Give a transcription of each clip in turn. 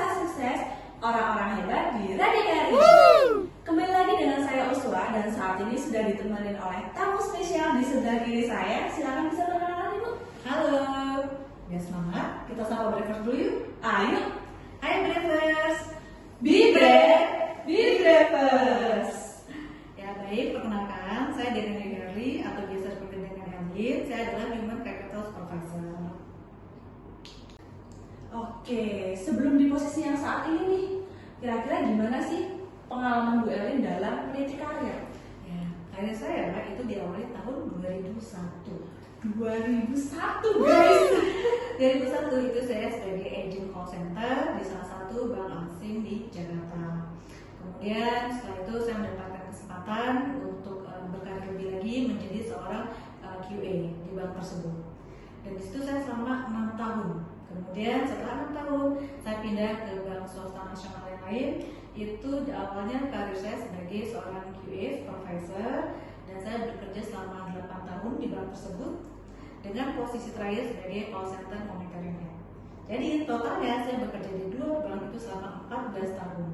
bisa sukses, orang-orang hebat di Radikari. Kembali lagi dengan saya Uswa dan saat ini sudah ditemani oleh tamu spesial di sebelah kiri saya. Silakan bisa perkenalan Ibu. Halo, ya semangat. Kita sapa breakfast dulu yuk. Ayo, Hai breakfast. Be Brave, Be Bravers. Ya baik, perkenalkan saya Deni Garli atau biasa dipanggil dengan Elin. Saya adalah Human Capital Supervisor. Oke, sebelum di posisi yang saat ini nih, kira-kira gimana sih pengalaman Bu Elin dalam meniti karir? Ya, karir saya itu diawali tahun 2001. 2001 guys. 2001 itu saya sebagai agent call center di salah satu bank asing di Jakarta. Kemudian setelah itu saya mendapatkan kesempatan untuk berkarir lebih lagi menjadi seorang QA di bank tersebut. Dan di situ saya selama 6 tahun. Kemudian setelah 6 tahun saya pindah ke bank swasta nasional yang lain. Itu awalnya karir saya sebagai seorang QA supervisor dan saya bekerja selama 8 tahun di bank tersebut dengan posisi terakhir sebagai call center monitoring head. Jadi totalnya saya bekerja di 2 bank itu selama 14 tahun.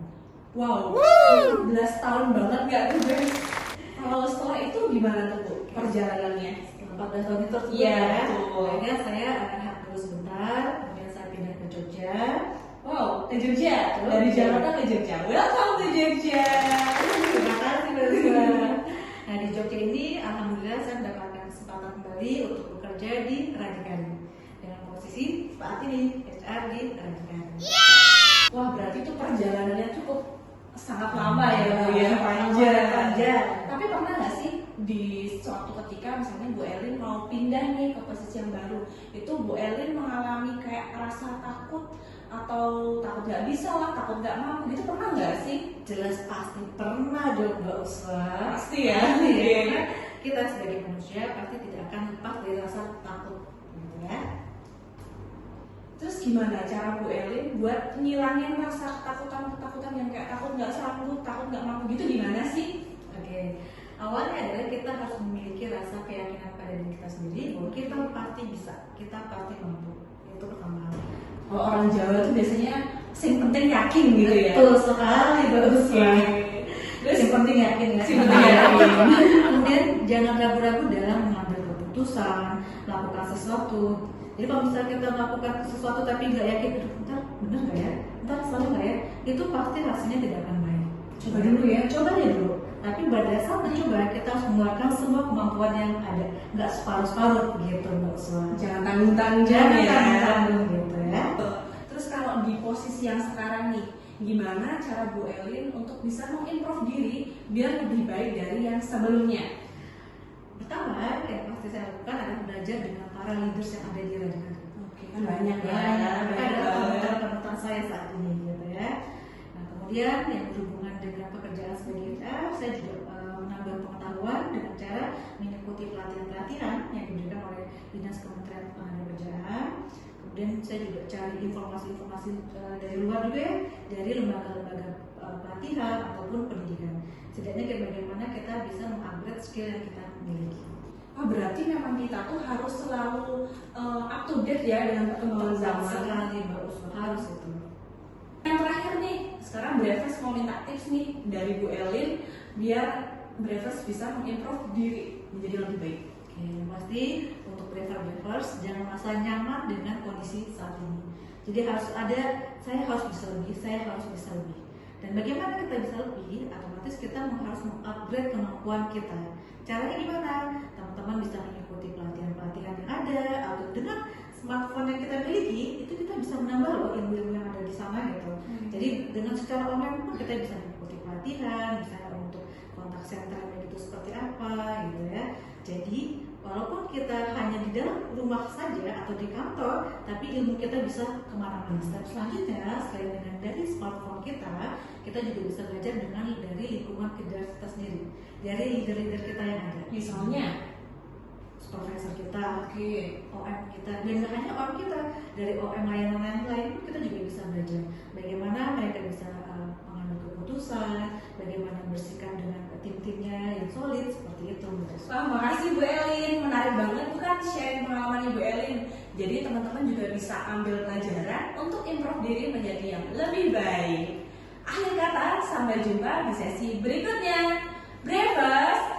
Wow, 14 tahun banget gak tuh guys? Kalau setelah itu gimana tuh Bu perjalanannya? 14 tahun itu Iya, betul. Akhirnya saya rehat dulu sebentar, kemudian saya pindah ke Jogja. Wow, ke Jogja, dari Jakarta ke Jogja. Welcome to Jogja. Terima kasih Mbak Rizwa. Nah di Jogja ini alhamdulillah saya mendapatkan kesempatan kembali untuk bekerja di Radikari dengan posisi saat ini HR di Radikari. Wah, berarti itu perjalanannya cukup sangat lama ya Bu ya, Panjang. panjang. Tapi pernah nggak sih di suatu ketika misalnya Bu Elin mau pindah nih ke posisi yang baru, itu Bu Elin mengalami kayak rasa takut atau takut nggak bisa lah, takut nggak mampu gitu, pernah nggak sih? Jelas pasti pernah dong Mbak Uswa. Pasti ya. Pasti ya. Karena kita sebagai manusia pasti tidak akan lepas dari rasa takut, gitu ya. Terus gimana cara Bu Elin buat ngilangin rasa ketakutan yang kayak takut nggak sanggup, takut nggak mampu gitu, gimana sih? Oke, awalnya adalah kita harus memiliki rasa keyakinan pada diri kita sendiri bahwa kita pasti bisa, kita pasti mampu. Itu pertama. Kalau orang Jawa tuh biasanya sing penting yakin gitu ya. Betul sekali, bagus ya. Terus Yang penting yakin ya. Yang penting yakin. Kemudian jangan ragu-ragu dalam mengambil keputusan, melakukan sesuatu. Jadi kalau misalnya kita melakukan sesuatu tapi nggak yakin, ntar bener nggak ya, ntar salah nggak ya, itu pasti hasilnya tidak akan baik. Coba dulu ya. Coba aja dulu. Tapi pada saat mencoba kita harus mengeluarkan semua kemampuan yang ada, nggak separuh-separuh gitu Mbak Uswa. Jangan tanggung-tanggung Jangan ya. tanggung-tanggung gitu ya. Terus kalau di posisi yang sekarang nih, gimana cara Bu Elin untuk bisa mengimprove diri biar lebih baik dari yang sebelumnya? Pertama, yang pasti saya lakukan adalah belajar dengan para leaders yang ada di Radikari. Oke, kan banyak ya. Mereka adalah panutan saya saat ini gitu ya. Nah kemudian yang berhubungan dengan pekerjaan sebagai HR, saya juga menambah pengetahuan dengan cara mengikuti pelatihan-pelatihan yang diberikan oleh Dinas Kementerian Tenagankerjaan. Kemudian saya juga cari informasi-informasi dari luar juga ya, dari lembaga-lembaga pelatihan ataupun pendidikan. Setidaknya bagaimana kita bisa mengupgrade skill yang kita miliki. Berarti memang kita tuh harus selalu up to date ya dengan perkembangan zaman. Sekali Mbak Usma, harus itu. Yang terakhir nih, sekarang Brevers mau minta tips nih dari Bu Elin biar Brevers bisa mengimprove diri menjadi lebih baik. Oke, yang pasti untuk brevers jangan merasa nyaman dengan kondisi saat ini. Jadi harus ada, saya harus bisa lebih, saya harus bisa lebih. Dan bagaimana kita bisa lebih? Otomatis kita harus mengupgrade kemampuan kita. Caranya gimana? Teman-teman bisa mengikuti pelatihan-pelatihan yang ada, atau dengan smartphone yang kita miliki, itu kita bisa menambah loh ilmu-ilmu yang ada di sana gitu. Jadi dengan secara online pun kita bisa mengikuti pelatihan, misalnya untuk kontak center itu seperti apa gitu ya. Jadi walaupun kita hanya di dalam rumah saja atau di kantor, tapi ilmu kita bisa kemana-mana. Step selanjutnya, selain dengan dari smartphone kita juga bisa belajar dari lingkungan kerja kita sendiri, dari leader-leader kita yang ada. Misalnya, supervisor kita, oke, OM kita, dan gak hanya OM kita, dari OM layanan lain pun kita juga bisa belajar bagaimana mereka bisa mengambil keputusan, bagaimana bersihkan dengan tim-timnya yang solid seperti itu. Wah, makasih Bu Elin, menarik banget tuh kan sharing pengalaman Ibu Elin. Jadi teman-teman juga bisa ambil pelajaran untuk improve diri menjadi yang lebih baik. Akhir kata, sampai jumpa di sesi berikutnya. Bravers,